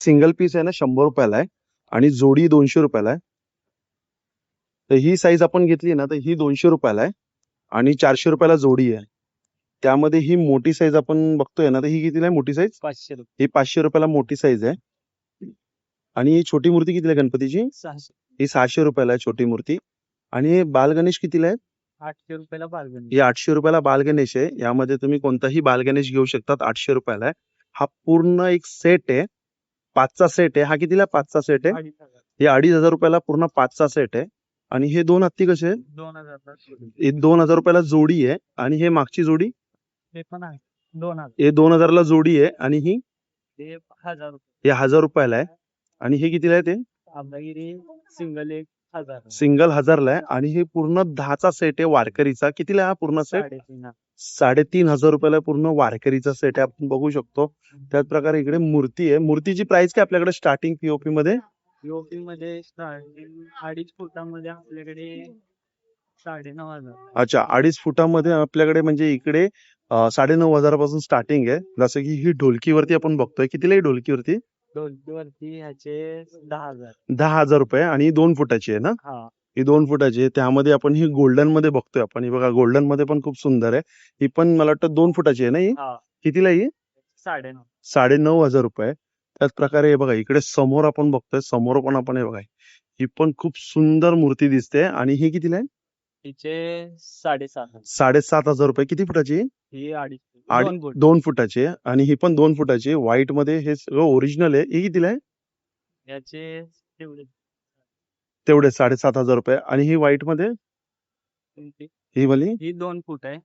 Single piece आहे ना 100 रुपयाला आहे आणि जोडी 200 रुपयाला आहे. तर ही साईज आपण घेतली ना तर ही 200 रुपयाला आहे आणि 400 रुपयाला जोडी आहे. त्यामध्ये ही मोठी साईज आपण बघतोय ना तर ही कितीला आहे मोठी साईज? 500 रुपये. ही 500 रुपयाला मोठी साईज आहे. आणि ही छोटी मूर्ती कितीला आहे गणपतीची? 600. ही 600 रुपयाला आहे छोटी मूर्ती. आणि हे बालगणेश कितीला आहे? 800 रुपयाला बार्गेनिंग. हे 800 रुपयाला बालगणेश आहे. यामध्ये तुम्ही कोणताही बालगणेश घेऊ शकतात. 800 रुपयाला आहे. हा पूर्ण एक सेट आहे. 5चा सेट आहे. हा कितीला 5चा सेट आहे? 2500. हे 2500 रुपयाला पूर्ण 5चा सेट आहे. आणि हे 2 हत्ती कसे आहेत? 2000 ला जोडी. हे 2000 रुपयाला जोडी आहे. आणि हे मागची जोडी? हे पण आहे 2000. हे 2000 ला जोडी आहे. आणि ही? हे 1000 रुपये. हे 1000 रुपयाला आहे. आणि हे कितीला आहे ते? आंबागिरी सिंगल 1000. सिंगल 1000 ला आहे. आणि हे पूर्ण 10चा सेट आहे वारकरीचा. कितीला आहे हा पूर्ण सेट? 350. 3500 रुपयाला पूर्ण वारकरीचा सेट आहे. आपण बघू शकतो. त्याच प्रकारे इकडे मूर्ती आहे. मूर्तीची प्राइस काय आपल्याकडे स्टार्टिंग पीओपी मध्ये? पीओपी मध्ये स्टार्टिंग 2.5 फुटामध्ये आपल्याकडे 9500. अच्छा, 2.5 फुटामध्ये आपल्याकडे म्हणजे इकडे 9500 पासून स्टार्टिंग आहे. जसं की ही ढोलकीवरती आपण बघतोय. कितीला आहे ढोलकीवरती? डोलकीवरती ह्याचे 10,000. 10,000 रुपये. आणि ही 2 फुटाची आहे ना? हा. ही 2 फुटाची आहे. त्यामध्ये आपण ही गोल्डन मध्ये बघतोय आपण. ही बघा गोल्डन मध्ये पण खूप सुंदर आहे. ही पण मला वाटतं 2 फुटाची आहे ना ही? हा. कितीला आहे ही? 9,500. 9,500 रुपये. त्याच प्रकारे हे बघा इकडे समोर आपण बघतोय. समोर पण आपण हे बघा. ही पण खूप सुंदर मूर्ती दिसते. आणि ही कितीला आहे? हिचे 7,500. 7,500 रुपये. किती फुटाची आहे? ही 2.5 फूट. 2 फुटाची आहे. आणि ही पण 2 फुटाची आहे. व्हाईट मध्ये हे सगळं ओरिजिनल आहे. ही कितीला आहे? याचे तेवढे 7,500 रुपये. आणि ही व्हाईट मध्ये? कोणती? ही वाली? ही 2 फूट आहे.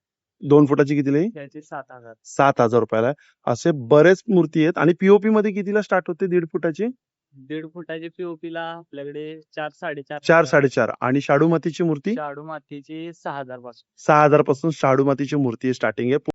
2 फुटाची कितीला आहे? त्याचे 7,000. 7,000 रुपयाला आहे. असे बरेच मूर्ती आहेत. आणि पीओपी मध्ये कितीला स्टार्ट होते 1.5 फुटाची? 1.5 फुटाची पीओपी ला आपल्याकडे 4-4.5. 4-4.5. आणि शाडू मातीची मूर्ती? शाडू मातीची 6,000 पासून. 6,000 पासून शाडू मातीची मूर्ती स्टार्टिंग आहे.